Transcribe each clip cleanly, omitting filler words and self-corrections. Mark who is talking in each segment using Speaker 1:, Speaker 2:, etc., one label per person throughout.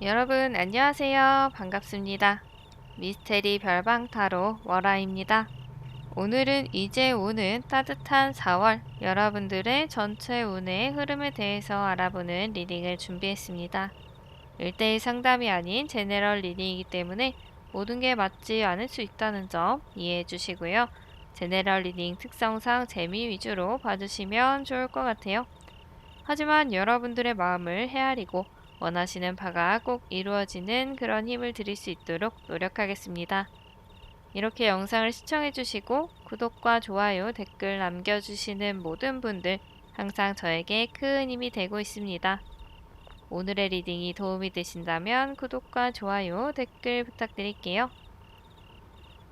Speaker 1: 여러분 안녕하세요. 반갑습니다. 미스테리 별방 타로 월아입니다. 오늘은 이제 오는 따뜻한 4월 여러분들의 전체 운의 흐름에 대해서 알아보는 리딩을 준비했습니다. 1대1 상담이 아닌 제네럴 리딩이기 때문에 모든 게 맞지 않을 수 있다는 점 이해해 주시고요. 제네럴 리딩 특성상 재미 위주로 봐주시면 좋을 것 같아요. 하지만 여러분들의 마음을 헤아리고 원하시는 바가 꼭 이루어지는 그런 힘을 드릴 수 있도록 노력하겠습니다. 이렇게 영상을 시청해주시고 구독과 좋아요, 댓글 남겨주시는 모든 분들 항상 저에게 큰 힘이 되고 있습니다. 오늘의 리딩이 도움이 되신다면 구독과 좋아요, 댓글 부탁드릴게요.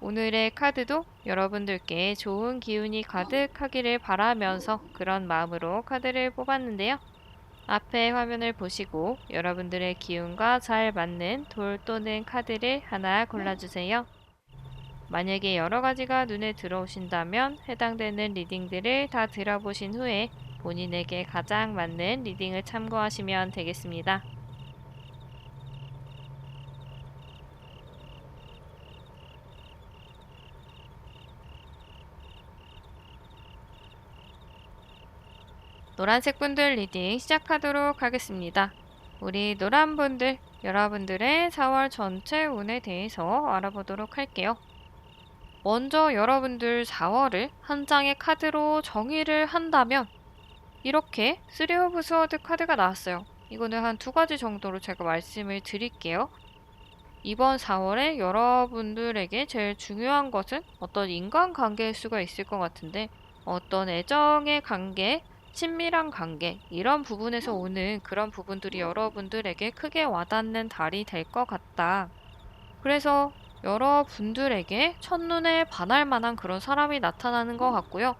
Speaker 1: 오늘의 카드도 여러분들께 좋은 기운이 가득하기를 바라면서 그런 마음으로 카드를 뽑았는데요. 앞에 화면을 보시고 여러분들의 기운과 잘 맞는 돌 또는 카드를 하나 골라주세요. 만약에 여러 가지가 눈에 들어오신다면 해당되는 리딩들을 다 들어보신 후에 본인에게 가장 맞는 리딩을 참고하시면 되겠습니다. 노란색 분들 리딩 시작하도록 하겠습니다. 우리 노란 분들, 여러분들의 4월 전체 운에 대해서 알아보도록 할게요. 먼저 여러분들 4월을 한 장의 카드로 정의를 한다면 이렇게 3 오브 스워드 카드가 나왔어요. 이거는 한 2가지 정도로 제가 말씀을 드릴게요. 이번 4월에 여러분들에게 제일 중요한 것은 어떤 인간관계일 수가 있을 것 같은데 어떤 애정의 관계, 친밀한 관계 이런 부분에서 오는 그런 부분들이 여러분들에게 크게 와닿는 달이 될 것 같다. 그래서 여러분들에게 첫눈에 반할 만한 그런 사람이 나타나는 것 같고요.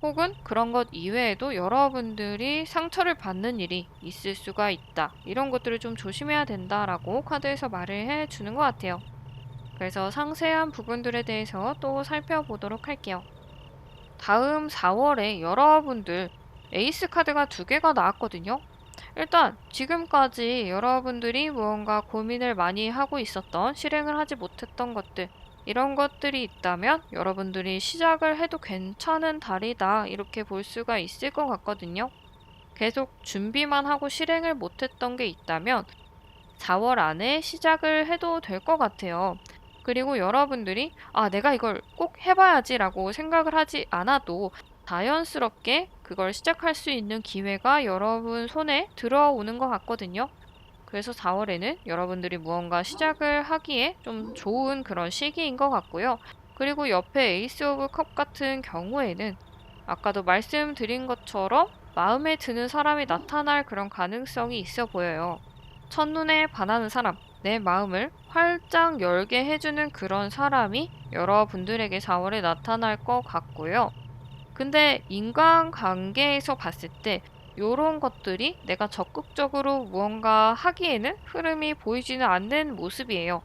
Speaker 1: 혹은 그런 것 이외에도 여러분들이 상처를 받는 일이 있을 수가 있다. 이런 것들을 좀 조심해야 된다라고 카드에서 말을 해주는 것 같아요. 그래서 상세한 부분들에 대해서 또 살펴보도록 할게요. 다음 4월에 여러분들 에이스 카드가 2개가 나왔거든요. 일단 지금까지 여러분들이 무언가 고민을 많이 하고 있었던 실행을 하지 못했던 것들 이런 것들이 있다면 여러분들이 시작을 해도 괜찮은 달이다 이렇게 볼 수가 있을 것 같거든요. 계속 준비만 하고 실행을 못했던 게 있다면 4월 안에 시작을 해도 될 것 같아요. 그리고 여러분들이 내가 이걸 꼭 해봐야지 라고 생각을 하지 않아도 자연스럽게 그걸 시작할 수 있는 기회가 여러분 손에 들어오는 것 같거든요. 그래서 4월에는 여러분들이 무언가 시작을 하기에 좀 좋은 그런 시기인 것 같고요. 그리고 옆에 에이스 오브 컵 같은 경우에는 아까도 말씀드린 것처럼 마음에 드는 사람이 나타날 그런 가능성이 있어 보여요. 첫눈에 반하는 사람, 내 마음을 활짝 열게 해주는 그런 사람이 여러분들에게 4월에 나타날 것 같고요. 근데 인간관계에서 봤을 때 요런 것들이 내가 적극적으로 무언가 하기에는 흐름이 보이지는 않는 모습이에요.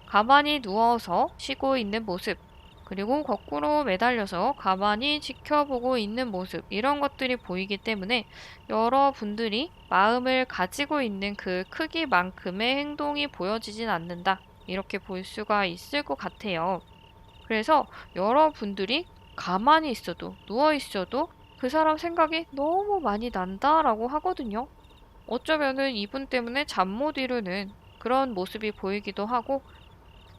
Speaker 1: 가만히 누워서 쉬고 있는 모습, 그리고 거꾸로 매달려서 가만히 지켜보고 있는 모습, 이런 것들이 보이기 때문에 여러분들이 마음을 가지고 있는 그 크기만큼의 행동이 보여지진 않는다. 이렇게 볼 수가 있을 것 같아요. 그래서 여러분들이 가만히 있어도, 누워 있어도 그 사람 생각이 너무 많이 난다라고 하거든요. 어쩌면은 이분 때문에 잠 못 이루는 그런 모습이 보이기도 하고,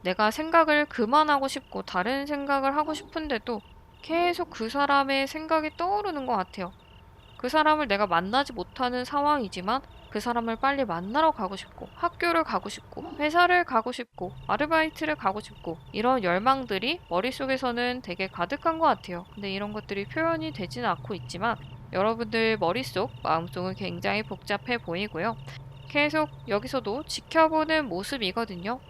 Speaker 1: 내가 생각을 그만하고 싶고 다른 생각을 하고 싶은데도 계속 그 사람의 생각이 떠오르는 것 같아요. 그 사람을 내가 만나지 못하는 상황이지만 그 사람을 빨리 만나러 가고 싶고 학교를 가고 싶고 회사를 가고 싶고 아르바이트를 가고 싶고 이런 열망들이 머릿속에서는 되게 가득한 것 같아요. 근데 이런 것들이 표현이 되지는 않고 있지만 여러분들 머릿속, 마음속은 굉장히 복잡해 보이고요. 계속 여기서도 지켜보는 모습이거든요.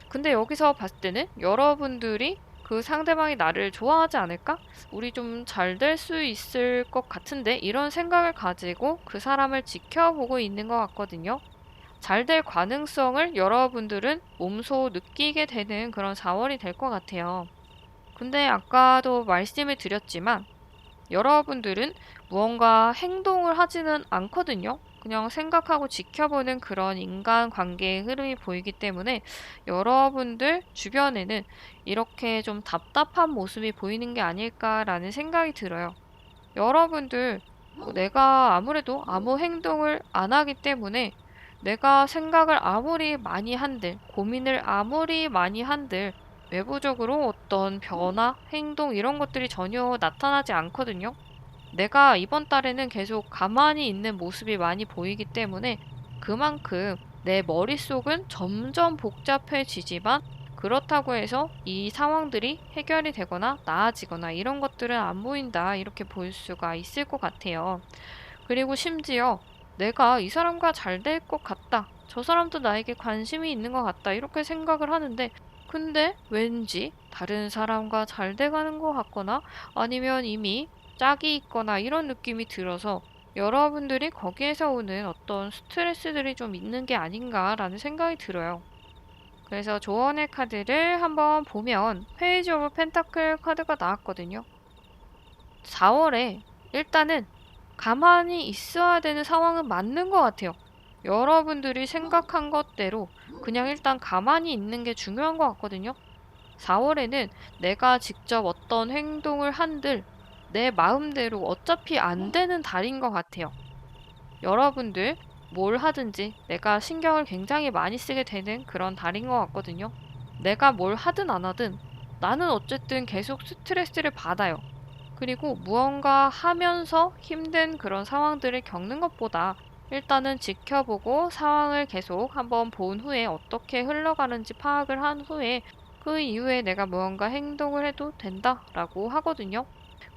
Speaker 1: 근데 여기서 봤을 때는 여러분들이 그 상대방이 나를 좋아하지 않을까? 우리 좀 잘 될 수 있을 것 같은데? 이런 생각을 가지고 그 사람을 지켜보고 있는 것 같거든요. 잘 될 가능성을 여러분들은 몸소 느끼게 되는 그런 4월이 될 것 같아요. 근데 아까도 말씀을 드렸지만 여러분들은 무언가 행동을 하지는 않거든요. 그냥 생각하고 지켜보는 그런 인간관계의 흐름이 보이기 때문에 여러분들 주변에는 이렇게 좀 답답한 모습이 보이는 게 아닐까라는 생각이 들어요. 여러분들 내가 아무래도 아무 행동을 안 하기 때문에 내가 생각을 아무리 많이 한들, 고민을 아무리 많이 한들 외부적으로 어떤 변화, 행동 이런 것들이 전혀 나타나지 않거든요. 내가 이번 달에는 계속 가만히 있는 모습이 많이 보이기 때문에 그만큼 내 머릿속은 점점 복잡해지지만 그렇다고 해서 이 상황들이 해결이 되거나 나아지거나 이런 것들은 안 보인다. 이렇게 볼 수가 있을 것 같아요. 그리고 심지어 내가 이 사람과 잘 될 것 같다. 저 사람도 나에게 관심이 있는 것 같다. 이렇게 생각을 하는데 근데 왠지 다른 사람과 잘 돼가는 것 같거나 아니면 이미 짝이 있거나 이런 느낌이 들어서 여러분들이 거기에서 오는 어떤 스트레스들이 좀 있는 게 아닌가라는 생각이 들어요. 그래서 조언의 카드를 한번 보면 페이지 오브 펜타클 카드가 나왔거든요. 4월에 일단은 가만히 있어야 되는 상황은 맞는 것 같아요. 여러분들이 생각한 것대로 그냥 일단 가만히 있는 게 중요한 것 같거든요. 4월에는 내가 직접 어떤 행동을 한들 내 마음대로 어차피 안 되는 달인 것 같아요. 여러분들 뭘 하든지 내가 신경을 굉장히 많이 쓰게 되는 그런 달인 것 같거든요. 내가 뭘 하든 안 하든 나는 어쨌든 계속 스트레스를 받아요. 그리고 무언가 하면서 힘든 그런 상황들을 겪는 것보다 일단은 지켜보고 상황을 계속 한번 본 후에 어떻게 흘러가는지 파악을 한 후에 그 이후에 내가 무언가 행동을 해도 된다라고 하거든요.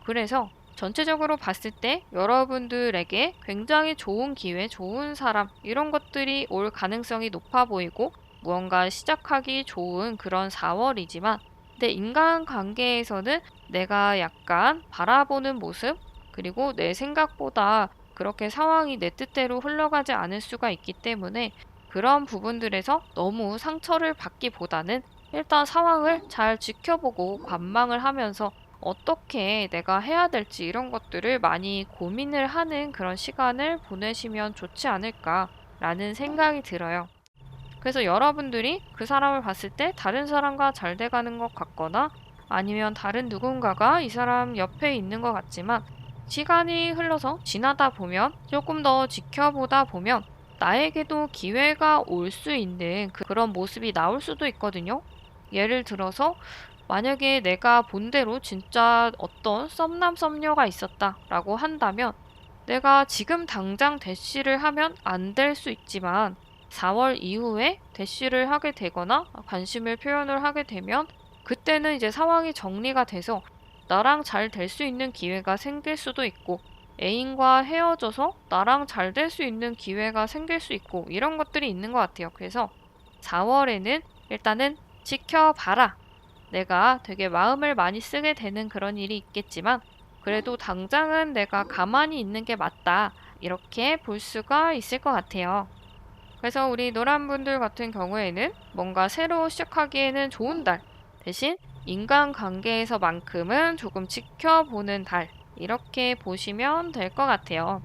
Speaker 1: 그래서 전체적으로 봤을 때 여러분들에게 굉장히 좋은 기회, 좋은 사람, 이런 것들이 올 가능성이 높아 보이고 무언가 시작하기 좋은 그런 4월이지만 근데 인간관계에서는 내가 약간 바라보는 모습, 그리고 내 생각보다 그렇게 상황이 내 뜻대로 흘러가지 않을 수가 있기 때문에 그런 부분들에서 너무 상처를 받기보다는 일단 상황을 잘 지켜보고 관망을 하면서 어떻게 내가 해야 될지 이런 것들을 많이 고민을 하는 그런 시간을 보내시면 좋지 않을까라는 생각이 들어요. 그래서 여러분들이 그 사람을 봤을 때 다른 사람과 잘 돼가는 것 같거나 아니면 다른 누군가가 이 사람 옆에 있는 것 같지만 시간이 흘러서 지나다 보면 조금 더 지켜보다 보면 나에게도 기회가 올 수 있는 그런 모습이 나올 수도 있거든요. 예를 들어서 만약에 내가 본대로 진짜 어떤 썸남 썸녀가 있었다라고 한다면 내가 지금 당장 대시를 하면 안 될 수 있지만 4월 이후에 대시를 하게 되거나 관심을 표현을 하게 되면 그때는 이제 상황이 정리가 돼서 나랑 잘 될 수 있는 기회가 생길 수도 있고 애인과 헤어져서 나랑 잘 될 수 있는 기회가 생길 수 있고 이런 것들이 있는 것 같아요. 그래서 4월에는 일단은 지켜봐라. 내가 되게 마음을 많이 쓰게 되는 그런 일이 있겠지만 그래도 당장은 내가 가만히 있는 게 맞다. 이렇게 볼 수가 있을 것 같아요. 그래서 우리 노란분들 같은 경우에는 뭔가 새로 시작하기에는 좋은 달, 대신 인간관계에서만큼은 조금 지켜보는 달, 이렇게 보시면 될 것 같아요.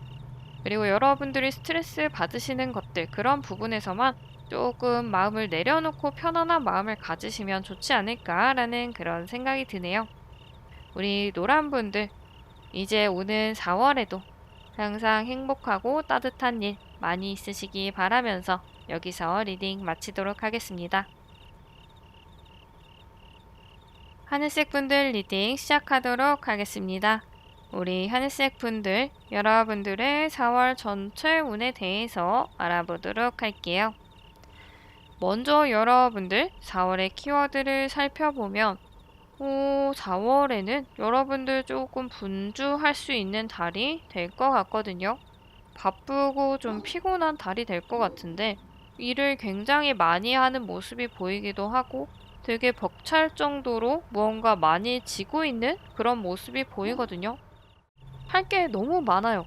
Speaker 1: 그리고 여러분들이 스트레스 받으시는 것들, 그런 부분에서만 조금 마음을 내려놓고 편안한 마음을 가지시면 좋지 않을까라는 그런 생각이 드네요. 우리 노란분들, 이제 오는 4월에도 항상 행복하고 따뜻한 일 많이 있으시기 바라면서 여기서 리딩 마치도록 하겠습니다. 하늘색 분들 리딩 시작하도록 하겠습니다. 우리 하늘색 분들, 여러분들의 4월 전체 운에 대해서 알아보도록 할게요. 먼저 여러분들 4월의 키워드를 살펴보면 4월에는 여러분들 조금 분주할 수 있는 달이 될 것 같거든요. 바쁘고 좀 피곤한 달이 될 것 같은데 일을 굉장히 많이 하는 모습이 보이기도 하고 되게 벅찰 정도로 무언가 많이 지고 있는 그런 모습이 보이거든요. 할 게 너무 많아요.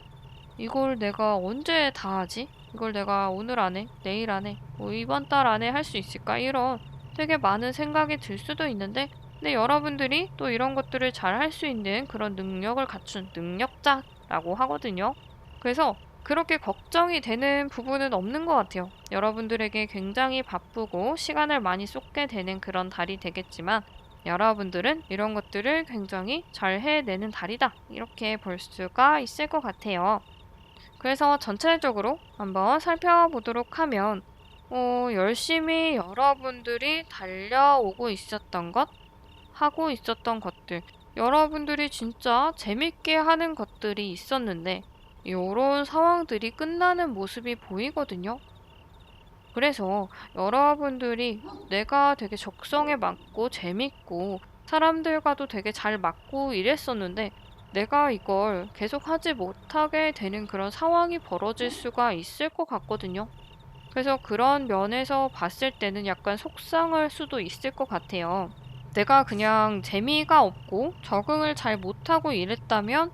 Speaker 1: 이걸 내가 언제 다 하지? 이걸 내가 오늘 안에, 내일 안에, 뭐 이번 달 안에 할 수 있을까? 이런 되게 많은 생각이 들 수도 있는데 근데 여러분들이 또 이런 것들을 잘 할 수 있는 그런 능력을 갖춘 능력자라고 하거든요. 그래서 그렇게 걱정이 되는 부분은 없는 것 같아요. 여러분들에게 굉장히 바쁘고 시간을 많이 쏟게 되는 그런 달이 되겠지만 여러분들은 이런 것들을 굉장히 잘 해내는 달이다. 이렇게 볼 수가 있을 것 같아요. 그래서 전체적으로 한번 살펴보도록 하면 열심히 여러분들이 달려오고 있었던 것, 하고 있었던 것들, 여러분들이 진짜 재밌게 하는 것들이 있었는데 요런 상황들이 끝나는 모습이 보이거든요. 그래서 여러분들이 내가 되게 적성에 맞고 재밌고 사람들과도 되게 잘 맞고 이랬었는데 내가 이걸 계속 하지 못하게 되는 그런 상황이 벌어질 수가 있을 것 같거든요. 그래서 그런 면에서 봤을 때는 약간 속상할 수도 있을 것 같아요. 내가 그냥 재미가 없고 적응을 잘 못하고 이랬다면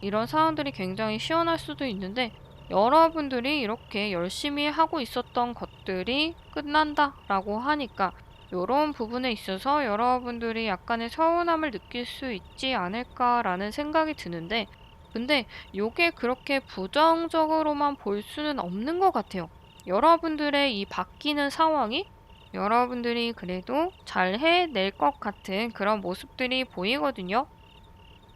Speaker 1: 이런 상황들이 굉장히 시원할 수도 있는데 여러분들이 이렇게 열심히 하고 있었던 것들이 끝난다라고 하니까 이런 부분에 있어서 여러분들이 약간의 서운함을 느낄 수 있지 않을까라는 생각이 드는데 근데 이게 그렇게 부정적으로만 볼 수는 없는 것 같아요. 여러분들의 이 바뀌는 상황이 여러분들이 그래도 잘 해낼 것 같은 그런 모습들이 보이거든요.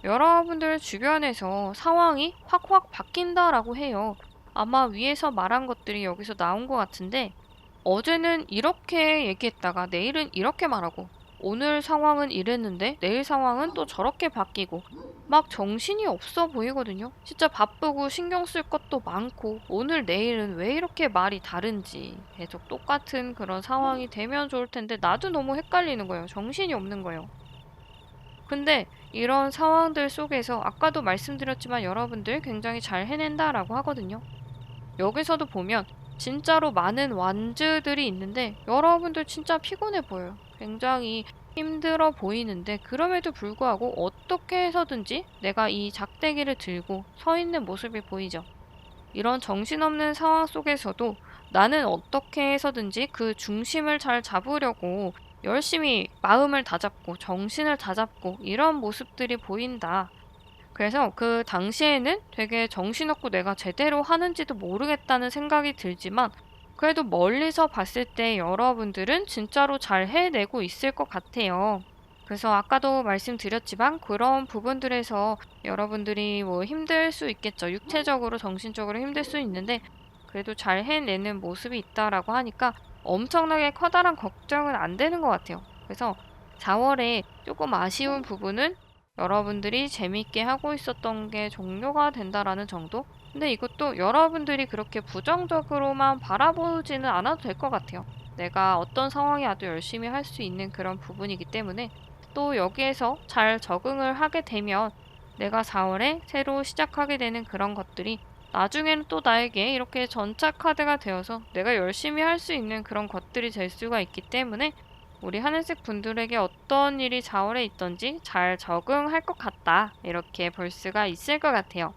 Speaker 1: 여러분들 주변에서 상황이 확확 바뀐다라고 해요. 아마 위에서 말한 것들이 여기서 나온 것 같은데, 어제는 이렇게 얘기했다가 내일은 이렇게 말하고, 오늘 상황은 이랬는데 내일 상황은 또 저렇게 바뀌고, 막 정신이 없어 보이거든요. 진짜 바쁘고 신경 쓸 것도 많고, 오늘 내일은 왜 이렇게 말이 다른지 계속 똑같은 그런 상황이 되면 좋을 텐데, 나도 너무 헷갈리는 거예요. 정신이 없는 거예요. 근데 이런 상황들 속에서 아까도 말씀드렸지만 여러분들 굉장히 잘 해낸다라고 하거든요. 여기서도 보면 진짜로 많은 완즈들이 있는데 여러분들 진짜 피곤해 보여요. 굉장히 힘들어 보이는데 그럼에도 불구하고 어떻게 해서든지 내가 이 작대기를 들고 서 있는 모습이 보이죠. 이런 정신없는 상황 속에서도 나는 어떻게 해서든지 그 중심을 잘 잡으려고 열심히 마음을 다잡고 정신을 다잡고 이런 모습들이 보인다. 그래서 그 당시에는 되게 정신없고 내가 제대로 하는지도 모르겠다는 생각이 들지만 그래도 멀리서 봤을 때 여러분들은 진짜로 잘 해내고 있을 것 같아요. 그래서 아까도 말씀드렸지만 그런 부분들에서 여러분들이 뭐 힘들 수 있겠죠. 육체적으로, 정신적으로 힘들 수 있는데 그래도 잘 해내는 모습이 있다라고 하니까 엄청나게 커다란 걱정은 안 되는 것 같아요. 그래서 4월에 조금 아쉬운 부분은 여러분들이 재밌게 하고 있었던 게 종료가 된다라는 정도? 근데 이것도 여러분들이 그렇게 부정적으로만 바라보지는 않아도 될 것 같아요. 내가 어떤 상황이 와도 열심히 할 수 있는 그런 부분이기 때문에 또 여기에서 잘 적응을 하게 되면 내가 4월에 새로 시작하게 되는 그런 것들이 나중에는 또 나에게 이렇게 전차 카드가 되어서 내가 열심히 할 수 있는 그런 것들이 될 수가 있기 때문에 우리 하늘색 분들에게 어떤 일이 4월에 있던지 잘 적응할 것 같다. 이렇게 볼 수가 있을 것 같아요.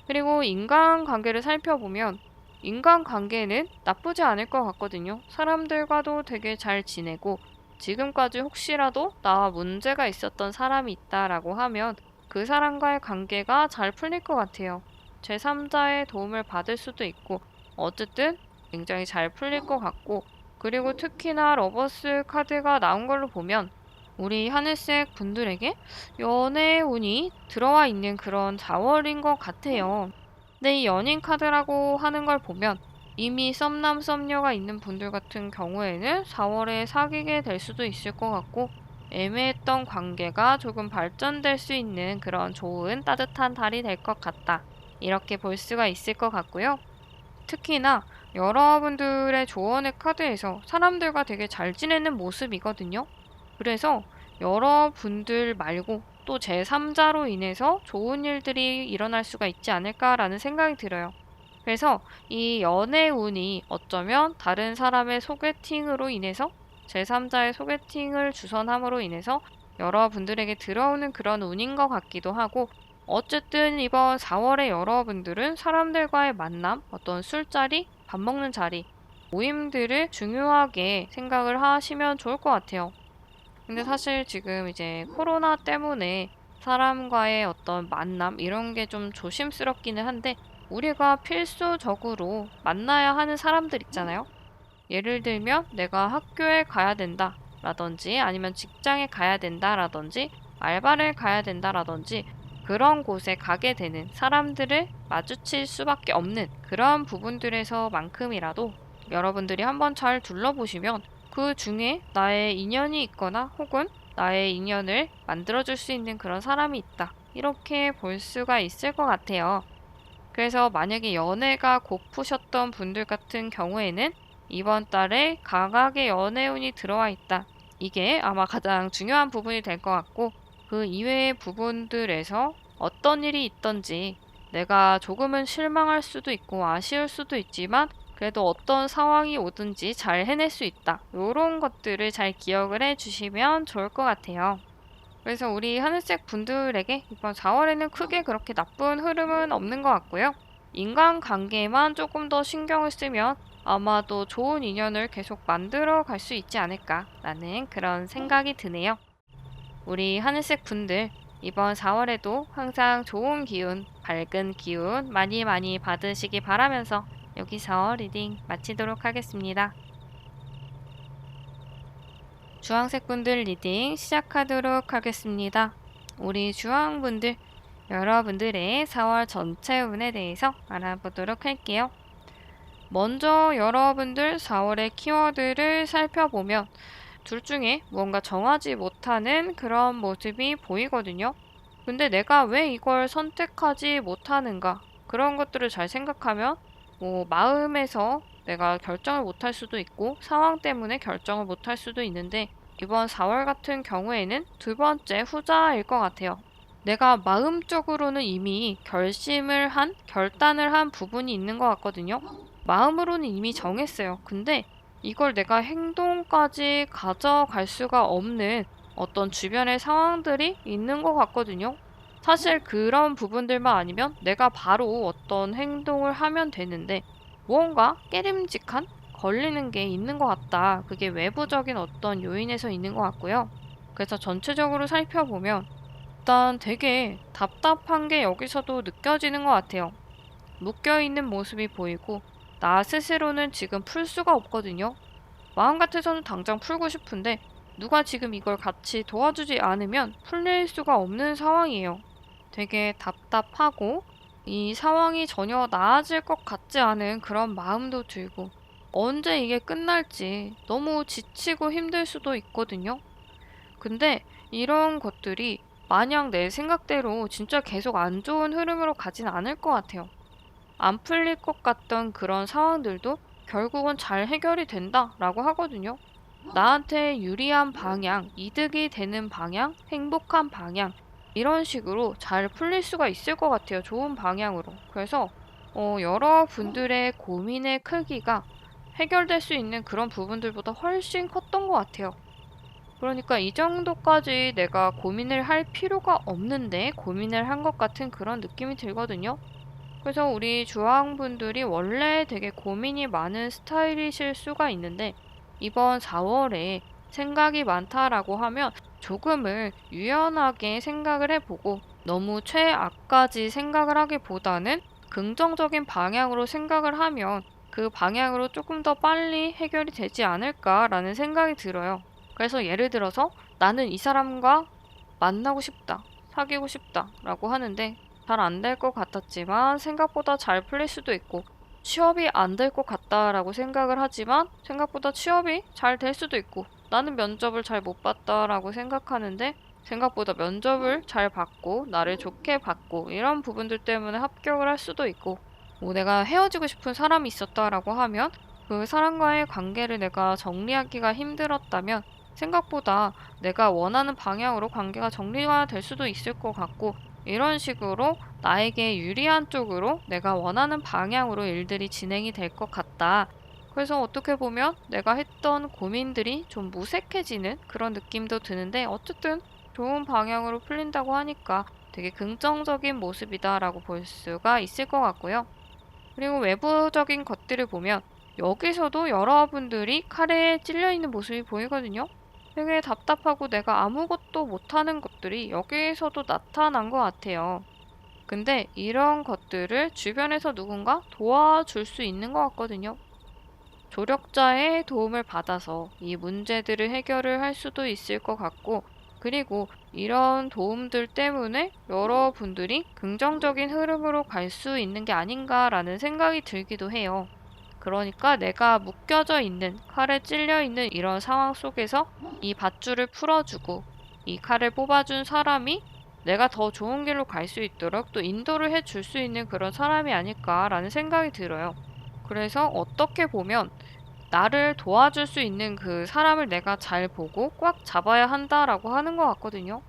Speaker 1: 그리고 인간관계를 살펴보면 인간관계는 나쁘지 않을 것 같거든요. 사람들과도 되게 잘 지내고 지금까지 혹시라도 나와 문제가 있었던 사람이 있다라고 하면 그 사람과의 관계가 잘 풀릴 것 같아요. 제3자의 도움을 받을 수도 있고 어쨌든 굉장히 잘 풀릴 것 같고 그리고 특히나 러버스 카드가 나온 걸로 보면 우리 하늘색 분들에게 연애 운이 들어와 있는 그런 4월인 것 같아요. 근데 이 연인 카드라고 하는 걸 보면 이미 썸남 썸녀가 있는 분들 같은 경우에는 4월에 사귀게 될 수도 있을 것 같고 애매했던 관계가 조금 발전될 수 있는 그런 좋은 따뜻한 달이 될 것 같다. 이렇게 볼 수가 있을 것 같고요. 특히나 여러분들의 조언의 카드에서 사람들과 되게 잘 지내는 모습이거든요. 그래서 여러분들 말고 또 제3자로 인해서 좋은 일들이 일어날 수가 있지 않을까라는 생각이 들어요. 그래서 이 연애 운이 어쩌면 다른 사람의 소개팅으로 인해서 제3자의 소개팅을 주선함으로 인해서 여러분들에게 들어오는 그런 운인 것 같기도 하고 어쨌든 이번 4월에 여러분들은 사람들과의 만남, 어떤 술자리, 밥 먹는 자리, 모임들을 중요하게 생각을 하시면 좋을 것 같아요. 근데 사실 지금 이제 코로나 때문에 사람과의 어떤 만남 이런 게 좀 조심스럽기는 한데 우리가 필수적으로 만나야 하는 사람들 있잖아요. 예를 들면 내가 학교에 가야 된다 라든지 아니면 직장에 가야 된다 라든지 알바를 가야 된다 라든지 그런 곳에 가게 되는 사람들을 마주칠 수밖에 없는 그런 부분들에서만큼이라도 여러분들이 한번 잘 둘러보시면 그 중에 나의 인연이 있거나 혹은 나의 인연을 만들어줄 수 있는 그런 사람이 있다. 이렇게 볼 수가 있을 것 같아요. 그래서 만약에 연애가 고프셨던 분들 같은 경우에는 이번 달에 강하게 연애운이 들어와 있다. 이게 아마 가장 중요한 부분이 될 것 같고 그 이외의 부분들에서 어떤 일이 있던지 내가 조금은 실망할 수도 있고 아쉬울 수도 있지만 그래도 어떤 상황이 오든지 잘 해낼 수 있다. 이런 것들을 잘 기억을 해 주시면 좋을 것 같아요. 그래서 우리 하늘색 분들에게 이번 4월에는 크게 그렇게 나쁜 흐름은 없는 것 같고요. 인간관계만 조금 더 신경을 쓰면 아마도 좋은 인연을 계속 만들어 갈 수 있지 않을까라는 그런 생각이 드네요. 우리 하늘색 분들 이번 4월에도 항상 좋은 기운, 밝은 기운 많이 많이 받으시기 바라면서 여기서 리딩 마치도록 하겠습니다. 주황색 분들 리딩 시작하도록 하겠습니다. 우리 주황분들, 여러분들의 4월 전체 운에 대해서 알아보도록 할게요. 먼저 여러분들 4월의 키워드를 살펴보면 둘 중에 무언가 정하지 못하는 그런 모습이 보이거든요. 근데 내가 왜 이걸 선택하지 못하는가? 그런 것들을 잘 생각하면 마음에서 내가 결정을 못할 수도 있고 상황 때문에 결정을 못할 수도 있는데 이번 4월 같은 경우에는 두 번째 후자일 것 같아요. 내가 마음적으로는 이미 결단을 한 부분이 있는 것 같거든요. 마음으로는 이미 정했어요. 근데 이걸 내가 행동까지 가져갈 수가 없는 어떤 주변의 상황들이 있는 것 같거든요. 사실 그런 부분들만 아니면 내가 바로 어떤 행동을 하면 되는데 무언가 깨림직한 걸리는 게 있는 것 같다. 그게 외부적인 어떤 요인에서 있는 것 같고요. 그래서 전체적으로 살펴보면 일단 되게 답답한 게 여기서도 느껴지는 것 같아요. 묶여있는 모습이 보이고 나 스스로는 지금 풀 수가 없거든요. 마음 같아서는 당장 풀고 싶은데 누가 지금 이걸 같이 도와주지 않으면 풀릴 수가 없는 상황이에요. 되게 답답하고 이 상황이 전혀 나아질 것 같지 않은 그런 마음도 들고 언제 이게 끝날지 너무 지치고 힘들 수도 있거든요. 근데 이런 것들이 마냥 내 생각대로 진짜 계속 안 좋은 흐름으로 가진 않을 것 같아요. 안 풀릴 것 같던 그런 상황들도 결국은 잘 해결이 된다라고 하거든요. 나한테 유리한 방향, 이득이 되는 방향, 행복한 방향, 이런 식으로 잘 풀릴 수가 있을 것 같아요. 좋은 방향으로. 그래서 여러분들의 고민의 크기가 해결될 수 있는 그런 부분들보다 훨씬 컸던 것 같아요. 그러니까 이 정도까지 내가 고민을 할 필요가 없는데 고민을 한 것 같은 그런 느낌이 들거든요. 그래서 우리 주황분들이 원래 되게 고민이 많은 스타일이실 수가 있는데 이번 4월에 생각이 많다라고 하면 조금은 유연하게 생각을 해보고 너무 최악까지 생각을 하기보다는 긍정적인 방향으로 생각을 하면 그 방향으로 조금 더 빨리 해결이 되지 않을까라는 생각이 들어요. 그래서 예를 들어서 나는 이 사람과 만나고 싶다, 사귀고 싶다 라고 하는데 잘 안 될 것 같았지만 생각보다 잘 풀릴 수도 있고 취업이 안 될 것 같다라고 생각을 하지만 생각보다 취업이 잘 될 수도 있고 나는 면접을 잘 못 봤다라고 생각하는데 생각보다 면접을 잘 봤고 나를 좋게 봤고 이런 부분들 때문에 합격을 할 수도 있고 내가 헤어지고 싶은 사람이 있었다라고 하면 그 사람과의 관계를 내가 정리하기가 힘들었다면 생각보다 내가 원하는 방향으로 관계가 정리가 될 수도 있을 것 같고 이런 식으로 나에게 유리한 쪽으로 내가 원하는 방향으로 일들이 진행이 될 것 같다. 그래서 어떻게 보면 내가 했던 고민들이 좀 무색해지는 그런 느낌도 드는데 어쨌든 좋은 방향으로 풀린다고 하니까 되게 긍정적인 모습이다라고 볼 수가 있을 것 같고요. 그리고 외부적인 것들을 보면 여기서도 여러분들이 칼에 찔려 있는 모습이 보이거든요. 되게 답답하고 내가 아무것도 못하는 것들이 여기에서도 나타난 것 같아요. 근데 이런 것들을 주변에서 누군가 도와줄 수 있는 것 같거든요. 조력자의 도움을 받아서 이 문제들을 해결을 할 수도 있을 것 같고, 그리고 이런 도움들 때문에 여러분들이 긍정적인 흐름으로 갈 수 있는 게 아닌가라는 생각이 들기도 해요. 그러니까 내가 묶여져 있는, 칼에 찔려 있는 이런 상황 속에서 이 밧줄을 풀어주고 이 칼을 뽑아준 사람이 내가 더 좋은 길로 갈 수 있도록 또 인도를 해줄 수 있는 그런 사람이 아닐까라는 생각이 들어요. 그래서 어떻게 보면 나를 도와줄 수 있는 그 사람을 내가 잘 보고 꽉 잡아야 한다라고 하는 것 같거든요.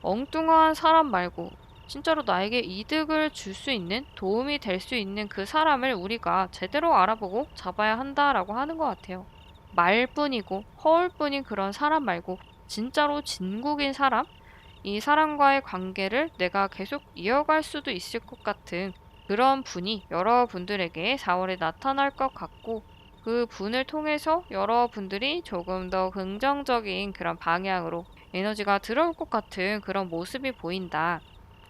Speaker 1: 엉뚱한 사람 말고 진짜로 나에게 이득을 줄 수 있는, 도움이 될 수 있는 그 사람을 우리가 제대로 알아보고 잡아야 한다라고 하는 것 같아요. 말뿐이고 허울뿐인 그런 사람 말고 진짜로 진국인 사람? 이 사람과의 관계를 내가 계속 이어갈 수도 있을 것 같은 그런 분이 여러분들에게 4월에 나타날 것 같고, 그 분을 통해서 여러분들이 조금 더 긍정적인 그런 방향으로 에너지가 들어올 것 같은 그런 모습이 보인다.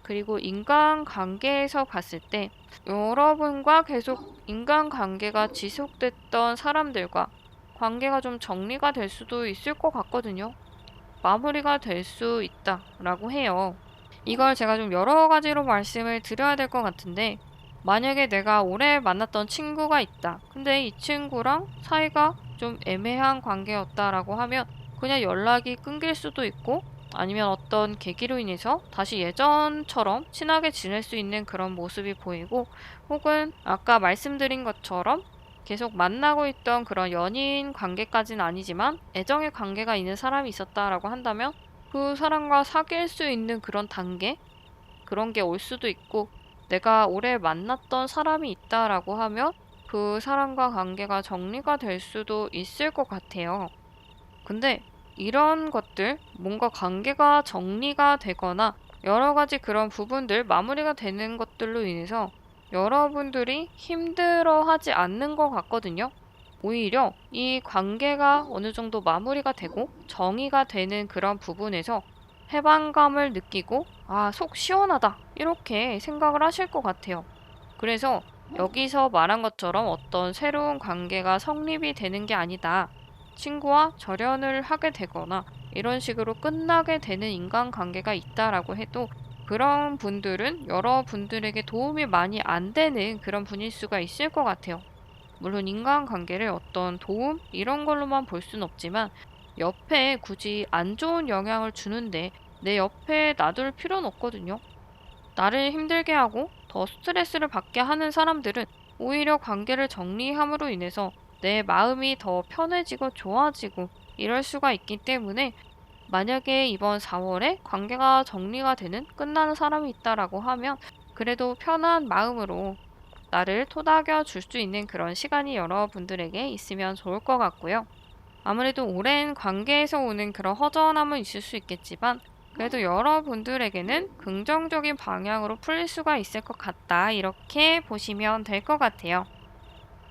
Speaker 1: 그리고 인간관계에서 봤을 때 여러분과 계속 인간관계가 지속됐던 사람들과 관계가 좀 정리가 될 수도 있을 것 같거든요. 마무리가 될 수 있다라고 해요. 이걸 제가 좀 여러 가지로 말씀을 드려야 될 것 같은데, 만약에 내가 오래 만났던 친구가 있다. 근데 이 친구랑 사이가 좀 애매한 관계였다라고 하면 그냥 연락이 끊길 수도 있고, 아니면 어떤 계기로 인해서 다시 예전처럼 친하게 지낼 수 있는 그런 모습이 보이고, 혹은 아까 말씀드린 것처럼 계속 만나고 있던 그런 연인 관계까지는 아니지만 애정의 관계가 있는 사람이 있었다라고 한다면 그 사람과 사귈 수 있는 그런 단계? 그런 게 올 수도 있고, 내가 오래 만났던 사람이 있다라고 하면 그 사람과 관계가 정리가 될 수도 있을 것 같아요. 근데 이런 것들, 뭔가 관계가 정리가 되거나 여러 가지 그런 부분들 마무리가 되는 것들로 인해서 여러분들이 힘들어하지 않는 것 같거든요. 오히려 이 관계가 어느 정도 마무리가 되고 정의가 되는 그런 부분에서 해방감을 느끼고, 아, 속 시원하다, 이렇게 생각을 하실 것 같아요. 그래서 여기서 말한 것처럼 어떤 새로운 관계가 성립이 되는 게 아니다. 친구와 절연을 하게 되거나 이런 식으로 끝나게 되는 인간관계가 있다라고 해도 그런 분들은 여러분들에게 도움이 많이 안 되는 그런 분일 수가 있을 것 같아요. 물론 인간관계를 어떤 도움 이런 걸로만 볼 수는 없지만 옆에 굳이 안 좋은 영향을 주는데 내 옆에 놔둘 필요는 없거든요. 나를 힘들게 하고 더 스트레스를 받게 하는 사람들은 오히려 관계를 정리함으로 인해서 내 마음이 더 편해지고 좋아지고 이럴 수가 있기 때문에, 만약에 이번 4월에 관계가 정리가 되는, 끝나는 사람이 있다라고 하면 그래도 편한 마음으로 나를 토닥여 줄 수 있는 그런 시간이 여러분들에게 있으면 좋을 것 같고요. 아무래도 오랜 관계에서 오는 그런 허전함은 있을 수 있겠지만 그래도 여러분들에게는 긍정적인 방향으로 풀릴 수가 있을 것 같다. 이렇게 보시면 될 것 같아요.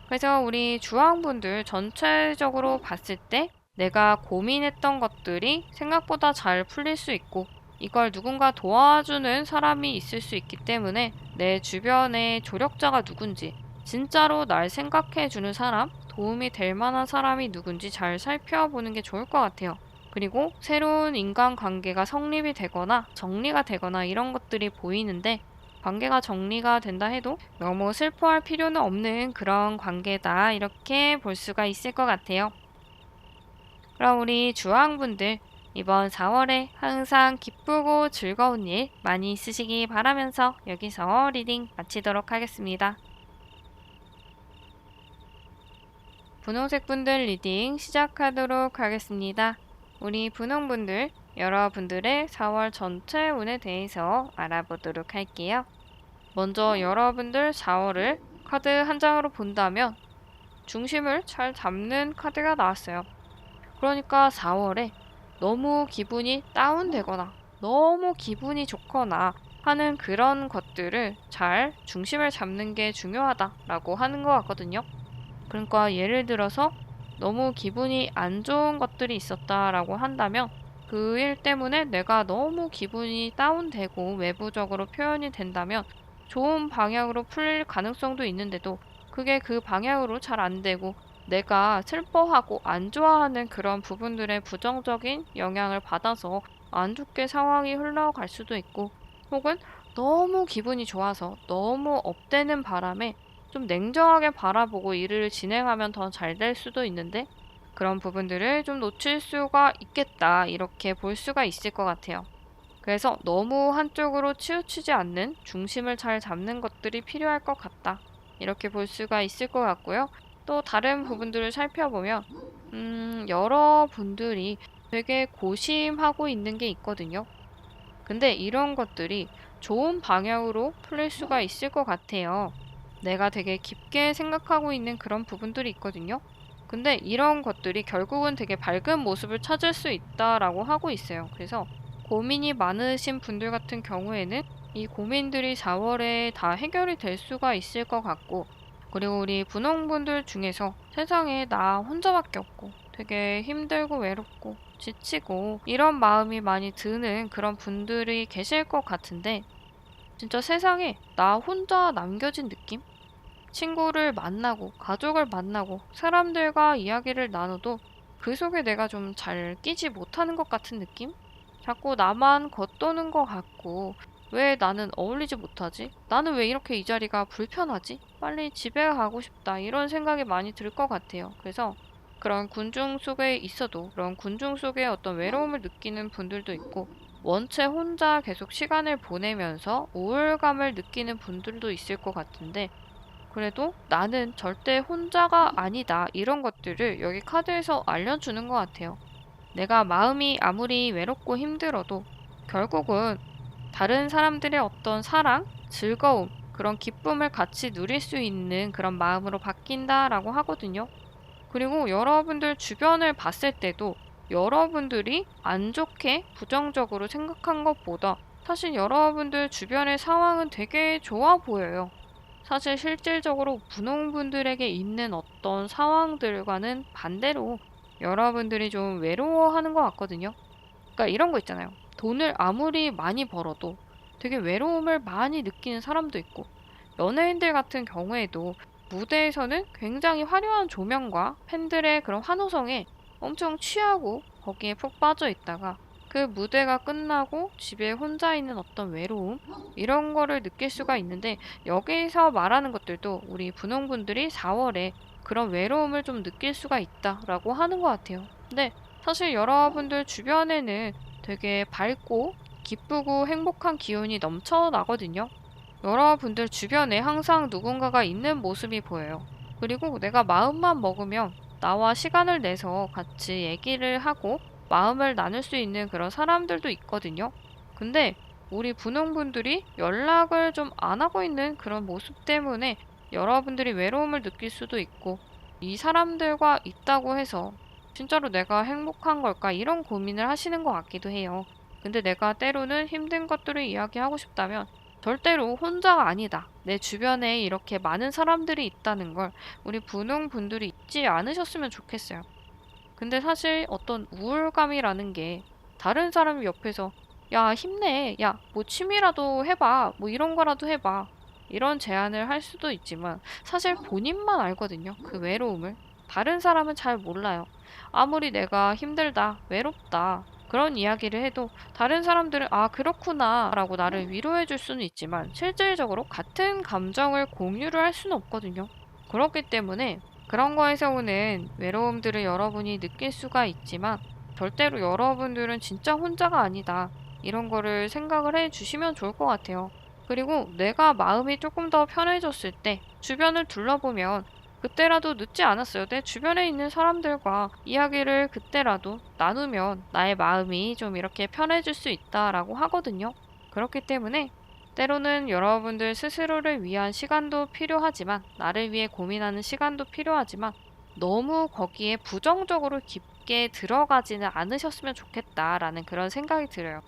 Speaker 1: 그래서 우리 주황분들 전체적으로 봤을 때 내가 고민했던 것들이 생각보다 잘 풀릴 수 있고, 이걸 누군가 도와주는 사람이 있을 수 있기 때문에 내 주변에 조력자가 누군지, 진짜로 날 생각해주는 사람, 도움이 될 만한 사람이 누군지 잘 살펴보는 게 좋을 것 같아요. 그리고 새로운 인간관계가 성립이 되거나 정리가 되거나 이런 것들이 보이는데, 관계가 정리가 된다 해도 너무 슬퍼할 필요는 없는 그런 관계다, 이렇게 볼 수가 있을 것 같아요. 그럼 우리 주황분들 이번 4월에 항상 기쁘고 즐거운 일 많이 있으시기 바라면서 여기서 리딩 마치도록 하겠습니다. 분홍색 분들 리딩 시작하도록 하겠습니다. 우리 분홍분들, 여러분들의 4월 전체 운에 대해서 알아보도록 할게요. 먼저 여러분들 4월을 카드 한 장으로 본다면 중심을 잘 잡는 카드가 나왔어요. 그러니까 4월에 너무 기분이 다운되거나 너무 기분이 좋거나 하는 그런 것들을 잘 중심을 잡는 게 중요하다라고 하는 것 같거든요. 그러니까 예를 들어서 너무 기분이 안 좋은 것들이 있었다라고 한다면 그 그 일 때문에 내가 너무 기분이 다운되고 외부적으로 표현이 된다면 좋은 방향으로 풀릴 가능성도 있는데도 그게 그 방향으로 잘 안 되고 내가 슬퍼하고 안 좋아하는 그런 부분들의 부정적인 영향을 받아서 안 좋게 상황이 흘러갈 수도 있고 혹은 너무 기분이 좋아서 너무 업되는 바람에 좀 냉정하게 바라보고 일을 진행하면 더 잘 될 수도 있는데 그런 부분들을 좀 놓칠 수가 있겠다. 이렇게 볼 수가 있을 것 같아요. 그래서 너무 한쪽으로 치우치지 않는 중심을 잘 잡는 것들이 필요할 것 같다. 이렇게 볼 수가 있을 것 같고요. 또 다른 부분들을 살펴보면, 여러분들이 되게 고심하고 있는 게 있거든요. 근데 이런 것들이 좋은 방향으로 풀릴 수가 있을 것 같아요. 내가 되게 깊게 생각하고 있는 그런 부분들이 있거든요. 근데 이런 것들이 결국은 되게 밝은 모습을 찾을 수 있다라고 하고 있어요. 그래서 고민이 많으신 분들 같은 경우에는 이 고민들이 4월에 다 해결이 될 수가 있을 것 같고, 그리고 우리 분홍분들 중에서 세상에 나 혼자밖에 없고 되게 힘들고 외롭고 지치고 이런 마음이 많이 드는 그런 분들이 계실 것 같은데 진짜 세상에 나 혼자 남겨진 느낌? 친구를 만나고 가족을 만나고 사람들과 이야기를 나눠도 그 속에 내가 좀 잘 끼지 못하는 것 같은 느낌? 자꾸 나만 겉도는 것 같고 왜 나는 어울리지 못하지? 나는 왜 이렇게 이 자리가 불편하지? 빨리 집에 가고 싶다. 이런 생각이 많이 들 것 같아요. 그래서 그런 군중 속에 있어도 그런 군중 속에 어떤 외로움을 느끼는 분들도 있고 원체 혼자 계속 시간을 보내면서 우울감을 느끼는 분들도 있을 것 같은데 그래도 나는 절대 혼자가 아니다. 이런 것들을 여기 카드에서 알려주는 것 같아요. 내가 마음이 아무리 외롭고 힘들어도 결국은 다른 사람들의 어떤 사랑, 즐거움, 그런 기쁨을 같이 누릴 수 있는 그런 마음으로 바뀐다라고 하거든요. 그리고 여러분들 주변을 봤을 때도 여러분들이 안 좋게 부정적으로 생각한 것보다 사실 여러분들 주변의 상황은 되게 좋아 보여요. 사실 실질적으로 분홍분들에게 있는 어떤 상황들과는 반대로 여러분들이 좀 외로워하는 것 같거든요. 그러니까 이런 거 있잖아요. 돈을 아무리 많이 벌어도 되게 외로움을 많이 느끼는 사람도 있고, 연예인들 같은 경우에도 무대에서는 굉장히 화려한 조명과 팬들의 그런 환호성에 엄청 취하고 거기에 푹 빠져 있다가 그 무대가 끝나고 집에 혼자 있는 어떤 외로움 이런 거를 느낄 수가 있는데 여기서 말하는 것들도 우리 분홍분들이 4월에 그런 외로움을 좀 느낄 수가 있다라고 하는 것 같아요. 근데 사실 여러분들 주변에는 되게 밝고 기쁘고 행복한 기운이 넘쳐나거든요. 여러분들 주변에 항상 누군가가 있는 모습이 보여요. 그리고 내가 마음만 먹으면 나와 시간을 내서 같이 얘기를 하고 마음을 나눌 수 있는 그런 사람들도 있거든요. 근데 우리 분홍분들이 연락을 좀 안 하고 있는 그런 모습 때문에 여러분들이 외로움을 느낄 수도 있고 이 사람들과 있다고 해서 진짜로 내가 행복한 걸까? 이런 고민을 하시는 것 같기도 해요. 근데 내가 때로는 힘든 것들을 이야기하고 싶다면 절대로 혼자가 아니다. 내 주변에 이렇게 많은 사람들이 있다는 걸 우리 분홍분들이 잊지 않으셨으면 좋겠어요. 근데 사실 어떤 우울감이라는 게 다른 사람이 옆에서 야, 힘내. 야, 뭐 취미라도 해봐. 뭐 이런 거라도 해봐. 이런 제안을 할 수도 있지만 사실 본인만 알거든요. 그 외로움을. 다른 사람은 잘 몰라요. 아무리 내가 힘들다, 외롭다. 그런 이야기를 해도 다른 사람들은 아, 그렇구나. 라고 나를 위로해 줄 수는 있지만 실질적으로 같은 감정을 공유를 할 수는 없거든요. 그렇기 때문에 그런 거에서 오는 외로움들을 여러분이 느낄 수가 있지만 절대로 여러분들은 진짜 혼자가 아니다. 이런 거를 생각을 해 주시면 좋을 것 같아요. 그리고 내가 마음이 조금 더 편해졌을 때 주변을 둘러보면 그때라도 늦지 않았어요. 내 주변에 있는 사람들과 이야기를 그때라도 나누면 나의 마음이 좀 이렇게 편해질 수 있다라고 하거든요. 그렇기 때문에 때로는 여러분들 스스로를 위한 시간도 필요하지만, 나를 위해 고민하는 시간도 필요하지만, 너무 거기에 부정적으로 깊게 들어가지는 않으셨으면 좋겠다라는 그런 생각이 들어요.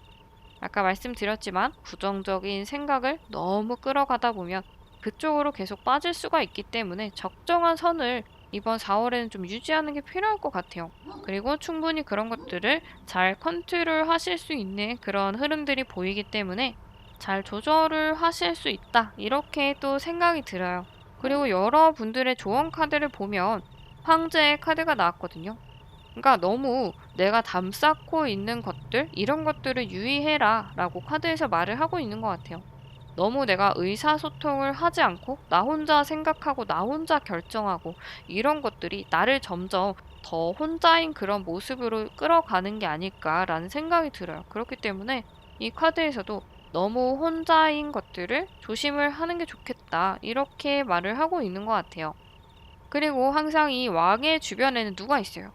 Speaker 1: 아까 말씀드렸지만, 부정적인 생각을 너무 끌어가다 보면 그쪽으로 계속 빠질 수가 있기 때문에 적정한 선을 이번 4월에는 좀 유지하는 게 필요할 것 같아요. 그리고 충분히 그런 것들을 잘 컨트롤 하실 수 있는 그런 흐름들이 보이기 때문에 잘 조절을 하실 수 있다. 이렇게 또 생각이 들어요. 그리고 여러분들의 조언 카드를 보면 황제의 카드가 나왔거든요. 그러니까 너무 내가 담쌓고 있는 것들, 이런 것들을 유의해라 라고 카드에서 말을 하고 있는 것 같아요. 너무 내가 의사소통을 하지 않고 나 혼자 생각하고 나 혼자 결정하고 이런 것들이 나를 점점 더 혼자인 그런 모습으로 끌어가는 게 아닐까라는 생각이 들어요. 그렇기 때문에 이 카드에서도 너무 혼자인 것들을 조심을 하는 게 좋겠다. 이렇게 말을 하고 있는 것 같아요. 그리고 항상 이 왕의 주변에는 누가 있어요?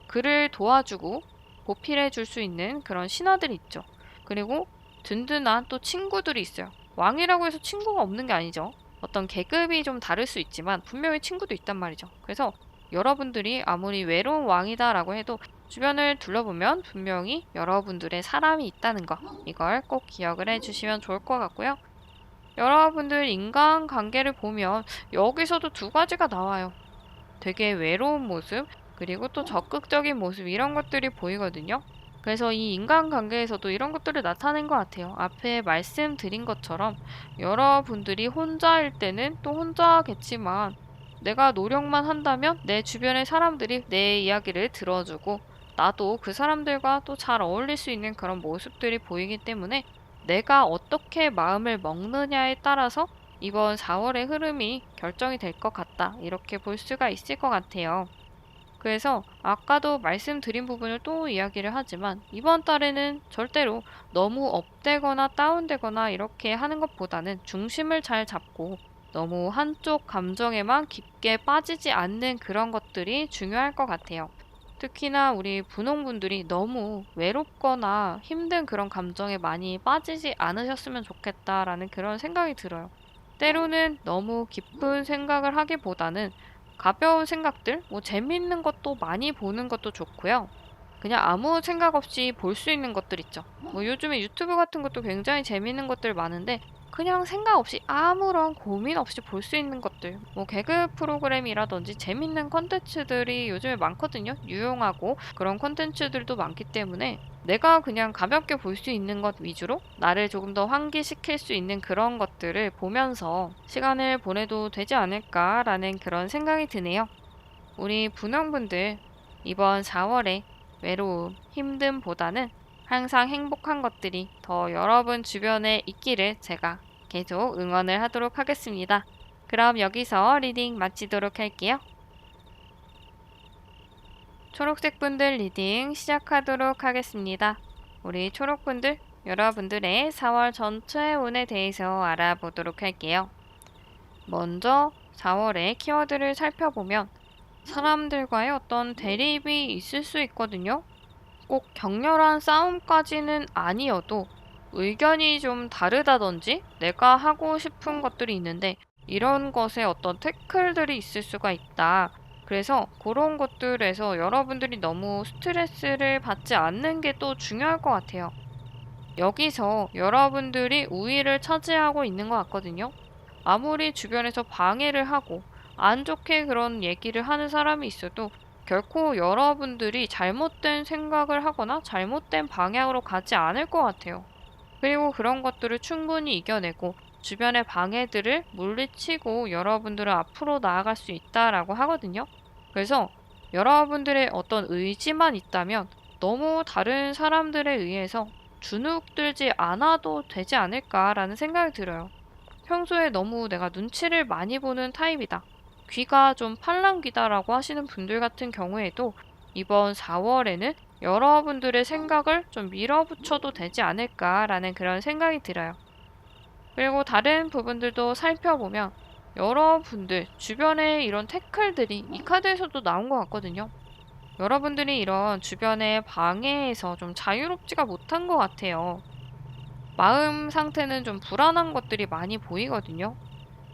Speaker 1: 그를 도와주고 보필해 줄 수 있는 그런 신하들이 있죠. 그리고 든든한 또 친구들이 있어요. 왕이라고 해서 친구가 없는 게 아니죠. 어떤 계급이 좀 다를 수 있지만 분명히 친구도 있단 말이죠. 그래서 여러분들이 아무리 외로운 왕이다라고 해도 주변을 둘러보면 분명히 여러분들의 사람이 있다는 거, 이걸 꼭 기억을 해주시면 좋을 것 같고요. 여러분들 인간관계를 보면 여기서도 두 가지가 나와요. 되게 외로운 모습, 그리고 또 적극적인 모습, 이런 것들이 보이거든요. 그래서 이 인간관계에서도 이런 것들을 나타낸 것 같아요. 앞에 말씀드린 것처럼 여러분들이 혼자일 때는 또 혼자겠지만 내가 노력만 한다면 내 주변의 사람들이 내 이야기를 들어주고 나도 그 사람들과 또 잘 어울릴 수 있는 그런 모습들이 보이기 때문에 내가 어떻게 마음을 먹느냐에 따라서 이번 4월의 흐름이 결정이 될 것 같다. 이렇게 볼 수가 있을 것 같아요. 그래서 아까도 말씀드린 부분을 또 이야기를 하지만 이번 달에는 절대로 너무 업되거나 다운되거나 이렇게 하는 것보다는 중심을 잘 잡고 너무 한쪽 감정에만 깊게 빠지지 않는 그런 것들이 중요할 것 같아요. 특히나 우리 분홍분들이 너무 외롭거나 힘든 그런 감정에 많이 빠지지 않으셨으면 좋겠다라는 그런 생각이 들어요. 때로는 너무 깊은 생각을 하기보다는 가벼운 생각들, 뭐 재밌는 것도 많이 보는 것도 좋고요. 그냥 아무 생각 없이 볼 수 있는 것들 있죠. 뭐 요즘에 유튜브 같은 것도 굉장히 재밌는 것들 많은데 그냥 생각 없이 아무런 고민 없이 볼 수 있는 것들, 뭐 개그 프로그램이라든지 재밌는 컨텐츠들이 요즘에 많거든요. 유용하고 그런 컨텐츠들도 많기 때문에 내가 그냥 가볍게 볼 수 있는 것 위주로 나를 조금 더 환기시킬 수 있는 그런 것들을 보면서 시간을 보내도 되지 않을까라는 그런 생각이 드네요. 우리 분홍분들 이번 4월에 외로움, 힘듦보다는 항상 행복한 것들이 더 여러분 주변에 있기를 제가 계속 응원을 하도록 하겠습니다. 그럼 여기서 리딩 마치도록 할게요. 초록색 분들 리딩 시작하도록 하겠습니다. 우리 초록분들, 여러분들의 4월 전체 운에 대해서 알아보도록 할게요. 먼저 4월의 키워드를 살펴보면 사람들과의 어떤 대립이 있을 수 있거든요. 꼭 격렬한 싸움까지는 아니어도 의견이 좀 다르다든지 내가 하고 싶은 것들이 있는데 이런 것에 어떤 태클들이 있을 수가 있다. 그래서 그런 것들에서 여러분들이 너무 스트레스를 받지 않는 게 또 중요할 것 같아요. 여기서 여러분들이 우위를 차지하고 있는 것 같거든요. 아무리 주변에서 방해를 하고 안 좋게 그런 얘기를 하는 사람이 있어도 결코 여러분들이 잘못된 생각을 하거나 잘못된 방향으로 가지 않을 것 같아요. 그리고 그런 것들을 충분히 이겨내고 주변의 방해들을 물리치고 여러분들은 앞으로 나아갈 수 있다라고 하거든요. 그래서 여러분들의 어떤 의지만 있다면 너무 다른 사람들에 의해서 주눅들지 않아도 되지 않을까라는 생각이 들어요. 평소에 너무 내가 눈치를 많이 보는 타입이다. 귀가 좀 팔랑귀다라고 하시는 분들 같은 경우에도 이번 4월에는 여러분들의 생각을 좀 밀어붙여도 되지 않을까라는 그런 생각이 들어요. 그리고 다른 부분들도 살펴보면 여러분들 주변에 이런 태클들이 이 카드에서도 나온 것 같거든요. 여러분들이 이런 주변의 방해에서 좀 자유롭지가 못한 것 같아요. 마음 상태는 좀 불안한 것들이 많이 보이거든요.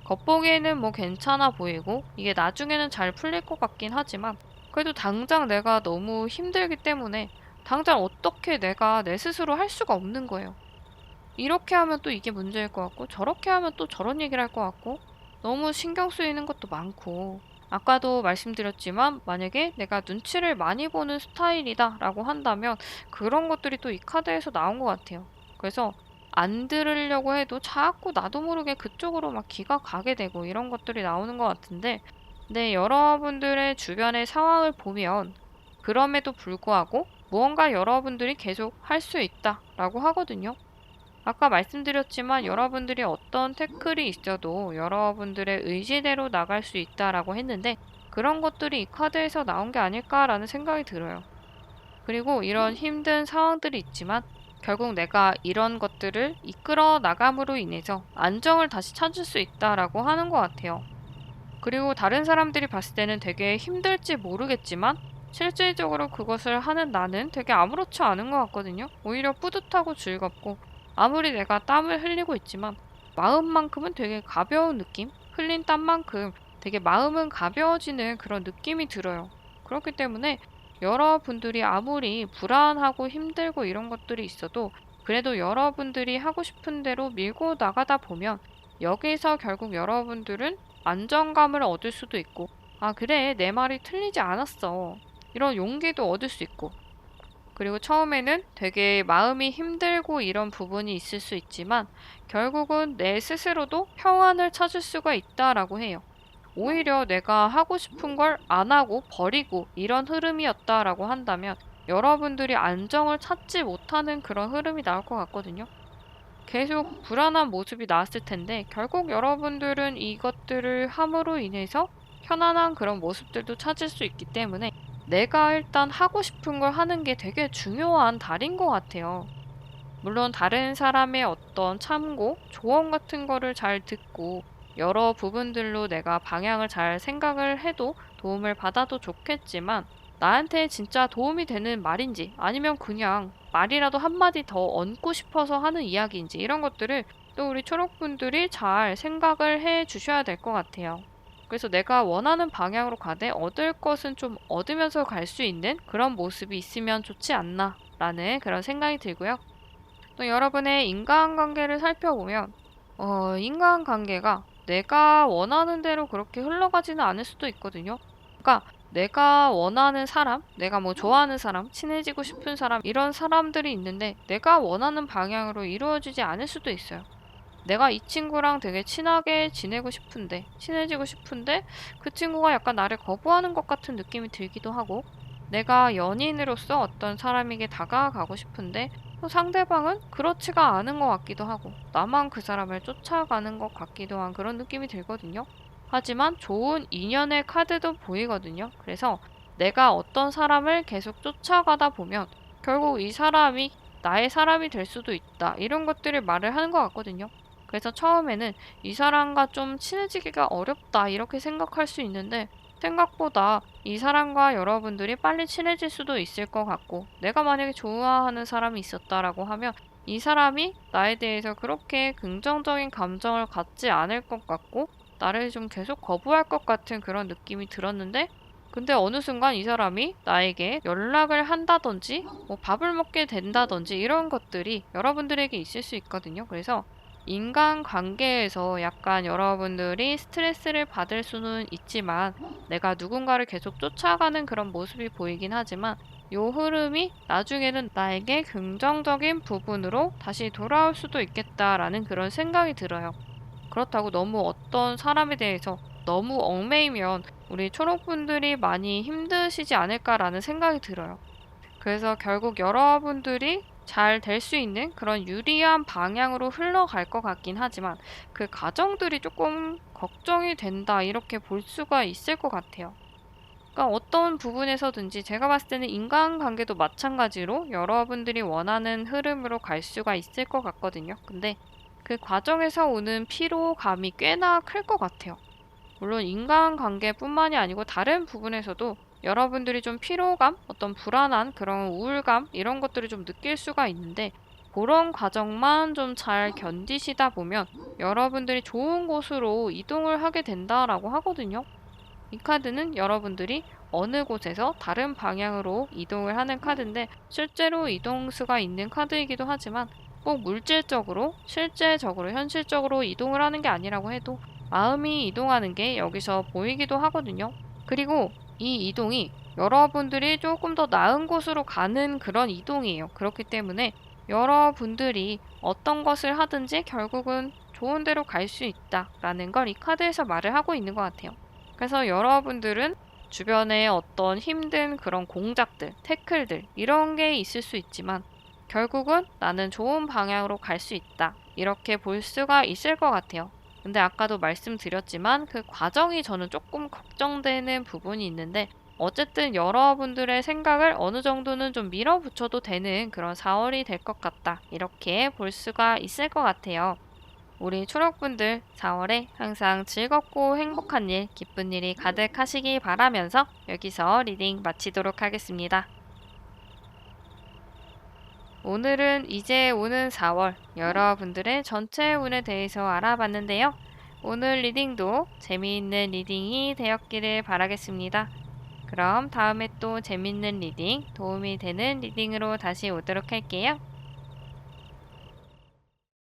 Speaker 1: 겉보기에는 뭐 괜찮아 보이고 이게 나중에는 잘 풀릴 것 같긴 하지만 그래도 당장 내가 너무 힘들기 때문에 당장 어떻게 내가 내 스스로 할 수가 없는 거예요. 이렇게 하면 또 이게 문제일 것 같고 저렇게 하면 또 저런 얘기를 할 것 같고 너무 신경 쓰이는 것도 많고 아까도 말씀드렸지만 만약에 내가 눈치를 많이 보는 스타일이다라고 한다면 그런 것들이 또 이 카드에서 나온 것 같아요. 그래서 안 들으려고 해도 자꾸 나도 모르게 그쪽으로 막 귀가 가게 되고 이런 것들이 나오는 것 같은데, 근데 여러분들의 주변의 상황을 보면 그럼에도 불구하고 무언가 여러분들이 계속 할 수 있다라고 하거든요. 아까 말씀드렸지만 여러분들이 어떤 태클이 있어도 여러분들의 의지대로 나갈 수 있다라고 했는데, 그런 것들이 이 카드에서 나온 게 아닐까라는 생각이 들어요. 그리고 이런 힘든 상황들이 있지만 결국 내가 이런 것들을 이끌어 나감으로 인해서 안정을 다시 찾을 수 있다라고 하는 것 같아요. 그리고 다른 사람들이 봤을 때는 되게 힘들지 모르겠지만 실질적으로 그것을 하는 나는 되게 아무렇지 않은 것 같거든요. 오히려 뿌듯하고 즐겁고, 아무리 내가 땀을 흘리고 있지만 마음만큼은 되게 가벼운 느낌? 흘린 땀만큼 되게 마음은 가벼워지는 그런 느낌이 들어요. 그렇기 때문에 여러분들이 아무리 불안하고 힘들고 이런 것들이 있어도 그래도 여러분들이 하고 싶은 대로 밀고 나가다 보면 여기서 결국 여러분들은 안정감을 얻을 수도 있고, 아, 그래, 내 말이 틀리지 않았어, 이런 용기도 얻을 수 있고, 그리고 처음에는 되게 마음이 힘들고 이런 부분이 있을 수 있지만 결국은 내 스스로도 평안을 찾을 수가 있다라고 해요. 오히려 내가 하고 싶은 걸 안 하고 버리고 이런 흐름이었다라고 한다면 여러분들이 안정을 찾지 못하는 그런 흐름이 나올 것 같거든요. 계속 불안한 모습이 나왔을 텐데 결국 여러분들은 이것들을 함으로 인해서 편안한 그런 모습들도 찾을 수 있기 때문에 내가 일단 하고 싶은 걸 하는 게 되게 중요한 달인 것 같아요. 물론 다른 사람의 어떤 참고, 조언 같은 거를 잘 듣고 여러 부분들로 내가 방향을 잘 생각을 해도 도움을 받아도 좋겠지만, 나한테 진짜 도움이 되는 말인지 아니면 그냥 말이라도 한마디 더 얹고 싶어서 하는 이야기인지 이런 것들을 또 우리 초록분들이 잘 생각을 해 주셔야 될 것 같아요. 그래서 내가 원하는 방향으로 가되 얻을 것은 좀 얻으면서 갈 수 있는 그런 모습이 있으면 좋지 않나 라는 그런 생각이 들고요. 또 여러분의 인간관계를 살펴보면 인간관계가 내가 원하는 대로 그렇게 흘러가지는 않을 수도 있거든요. 그러니까 내가 원하는 사람, 내가 뭐 좋아하는 사람, 친해지고 싶은 사람, 이런 사람들이 있는데 내가 원하는 방향으로 이루어지지 않을 수도 있어요. 내가 이 친구랑 되게 친하게 지내고 싶은데, 친해지고 싶은데 그 친구가 약간 나를 거부하는 것 같은 느낌이 들기도 하고, 내가 연인으로서 어떤 사람에게 다가가고 싶은데 또 상대방은 그렇지가 않은 것 같기도 하고 나만 그 사람을 쫓아가는 것 같기도 한 그런 느낌이 들거든요. 하지만 좋은 인연의 카드도 보이거든요. 그래서 내가 어떤 사람을 계속 쫓아가다 보면 결국 이 사람이 나의 사람이 될 수도 있다, 이런 것들을 말을 하는 것 같거든요. 그래서 처음에는 이 사람과 좀 친해지기가 어렵다 이렇게 생각할 수 있는데, 생각보다 이 사람과 여러분들이 빨리 친해질 수도 있을 것 같고, 내가 만약에 좋아하는 사람이 있었다라고 하면 이 사람이 나에 대해서 그렇게 긍정적인 감정을 갖지 않을 것 같고 나를 좀 계속 거부할 것 같은 그런 느낌이 들었는데, 근데 어느 순간 이 사람이 나에게 연락을 한다든지 뭐 밥을 먹게 된다든지 이런 것들이 여러분들에게 있을 수 있거든요. 그래서 인간관계에서 약간 여러분들이 스트레스를 받을 수는 있지만 내가 누군가를 계속 쫓아가는 그런 모습이 보이긴 하지만 요 흐름이 나중에는 나에게 긍정적인 부분으로 다시 돌아올 수도 있겠다라는 그런 생각이 들어요. 그렇다고 너무 어떤 사람에 대해서 너무 얽매이면 우리 초록분들이 많이 힘드시지 않을까라는 생각이 들어요. 그래서 결국 여러분들이 잘 될 수 있는 그런 유리한 방향으로 흘러갈 것 같긴 하지만 그 과정들이 조금 걱정이 된다 이렇게 볼 수가 있을 것 같아요. 그러니까 어떤 부분에서든지 제가 봤을 때는 인간관계도 마찬가지로 여러분들이 원하는 흐름으로 갈 수가 있을 것 같거든요. 근데 그 과정에서 오는 피로감이 꽤나 클 것 같아요. 물론 인간관계뿐만이 아니고 다른 부분에서도 여러분들이 좀 피로감, 어떤 불안한 그런 우울감 이런 것들을 좀 느낄 수가 있는데, 그런 과정만 좀 잘 견디시다 보면 여러분들이 좋은 곳으로 이동을 하게 된다라고 하거든요. 이 카드는 여러분들이 어느 곳에서 다른 방향으로 이동을 하는 카드인데 실제로 이동수가 있는 카드이기도 하지만 꼭 물질적으로, 실제적으로, 현실적으로 이동을 하는 게 아니라고 해도 마음이 이동하는 게 여기서 보이기도 하거든요. 그리고 이 이동이 여러분들이 조금 더 나은 곳으로 가는 그런 이동이에요. 그렇기 때문에 여러분들이 어떤 것을 하든지 결국은 좋은 데로 갈 수 있다라는 걸 이 카드에서 말을 하고 있는 것 같아요. 그래서 여러분들은 주변에 어떤 힘든 그런 공작들, 태클들 이런 게 있을 수 있지만 결국은 나는 좋은 방향으로 갈 수 있다. 이렇게 볼 수가 있을 것 같아요. 근데 아까도 말씀드렸지만 그 과정이 저는 조금 걱정되는 부분이 있는데 어쨌든 여러분들의 생각을 어느 정도는 좀 밀어붙여도 되는 그런 4월이 될 것 같다. 이렇게 볼 수가 있을 것 같아요. 우리 초록분들 4월에 항상 즐겁고 행복한 일, 기쁜 일이 가득하시기 바라면서 여기서 리딩 마치도록 하겠습니다. 오늘은 이제 오는 4월 여러분들의 전체 운에 대해서 알아봤는데요. 오늘 리딩도 재미있는 리딩이 되었기를 바라겠습니다. 그럼 다음에 또 재밌는 리딩, 도움이 되는 리딩으로 다시 오도록 할게요.